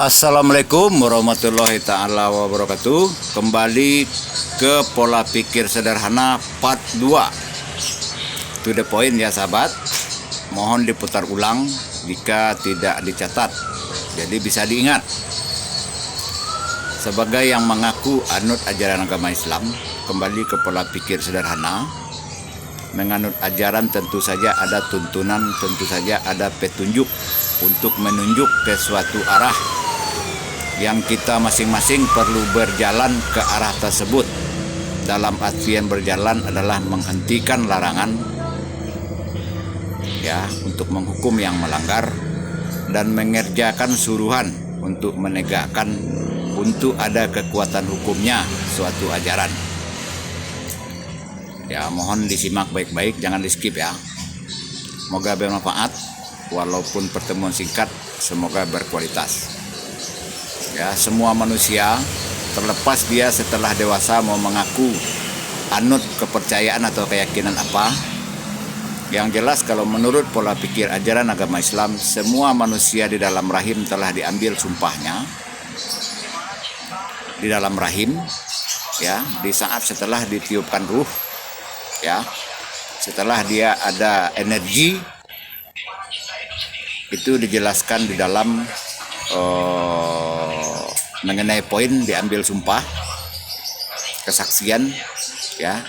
Assalamualaikum warahmatullahi ta'ala wabarakatuh. Kembali ke pola pikir sederhana part 2. To the point ya sahabat. Mohon diputar ulang jika tidak dicatat, jadi bisa diingat. Sebagai yang mengaku anut ajaran agama Islam, kembali ke pola pikir sederhana. Menganut ajaran tentu saja ada tuntunan, tentu saja ada petunjuk untuk menunjuk ke suatu arah yang kita masing-masing perlu berjalan ke arah tersebut. Dalam artian berjalan adalah menghentikan larangan, ya, untuk menghukum yang melanggar, dan mengerjakan suruhan untuk menegakkan, untuk ada kekuatan hukumnya suatu ajaran. Ya, mohon disimak baik-baik, jangan di skip ya. Semoga bermanfaat, walaupun pertemuan singkat, semoga berkualitas. Ya, semua manusia, terlepas dia setelah dewasa mau mengaku anut kepercayaan atau keyakinan apa, yang jelas kalau menurut pola pikir ajaran agama Islam, semua manusia di dalam rahim telah diambil sumpahnya. Di dalam rahim, ya, di saat setelah ditiupkan ruh, ya, setelah dia ada energi, itu dijelaskan di dalam mengenai poin diambil sumpah, kesaksian, ya,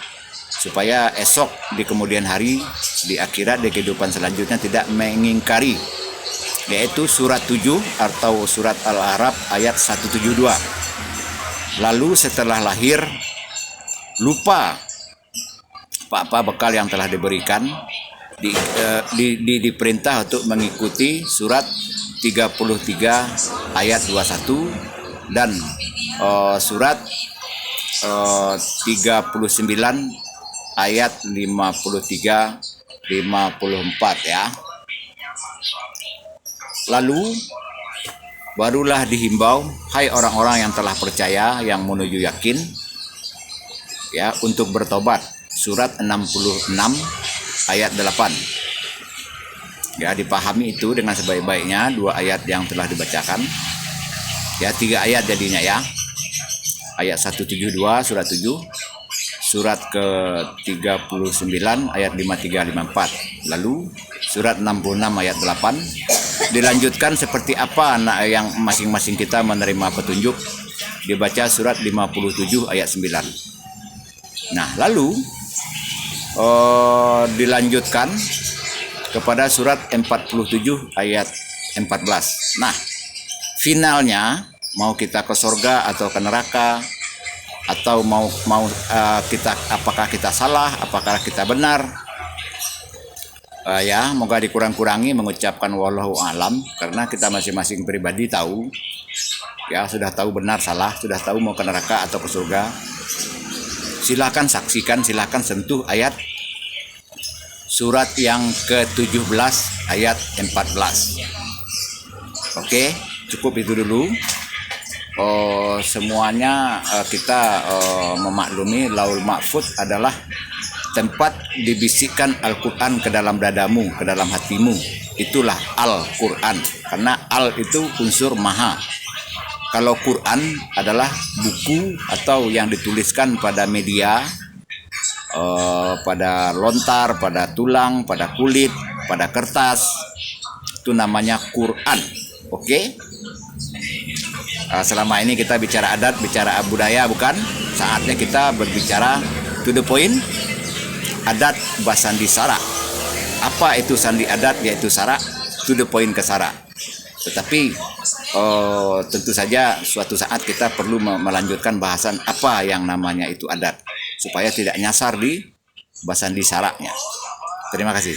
supaya esok di kemudian hari, di akhirat, di kehidupan selanjutnya tidak mengingkari, yaitu surat 7 atau surat Al-A'raf ayat 172. Lalu setelah lahir lupa apa bekal yang telah diberikan, diperintah untuk mengikuti surat 33 ayat 21 dan surat 39 ayat 53-54 ya. Lalu barulah dihimbau, hai orang-orang yang telah percaya, yang menuju yakin, ya, untuk bertobat. Surat 66 ayat 8. Ya, dipahami itu dengan sebaik-baiknya, 2 ayat yang telah dibacakan. Ya, 3 ayat jadinya ya. Ayat 172 surat 7, surat ke-39 ayat 53-54. Lalu surat 66 ayat 8. Dilanjutkan seperti apa yang masing-masing kita menerima petunjuk, dibaca surat 57 ayat 9. Nah, lalu dilanjutkan kepada surat 47 ayat 14. Nah, finalnya mau kita ke surga atau ke neraka, atau mau kita, apakah kita salah, apakah kita benar, ya, moga dikurang-kurangi mengucapkan wallahu alam, karena kita masing-masing pribadi tahu, ya, sudah tahu benar salah, sudah tahu mau ke neraka atau ke surga. Silakan saksikan, silakan sentuh ayat surat yang ke-17 ayat 14. Oke, cukup itu dulu. Semuanya kita memaklumi Laul Mahfuz adalah tempat dibisikkan Al-Quran ke dalam dadamu, ke dalam hatimu. Itulah Al-Quran, karena Al itu unsur maha. Kalau Quran adalah buku atau yang dituliskan pada media, pada lontar, pada tulang, pada kulit, pada kertas, itu namanya Quran. Oke? Selama ini kita bicara adat, bicara budaya, bukan? Saatnya kita berbicara to the point. Adat basandi sara. Apa itu sandi adat? Yaitu sara, to the point ke sara. Tetapi tentu saja suatu saat kita perlu melanjutkan bahasan apa yang namanya itu adat, supaya tidak nyasar di basandi saraknya. Terima kasih.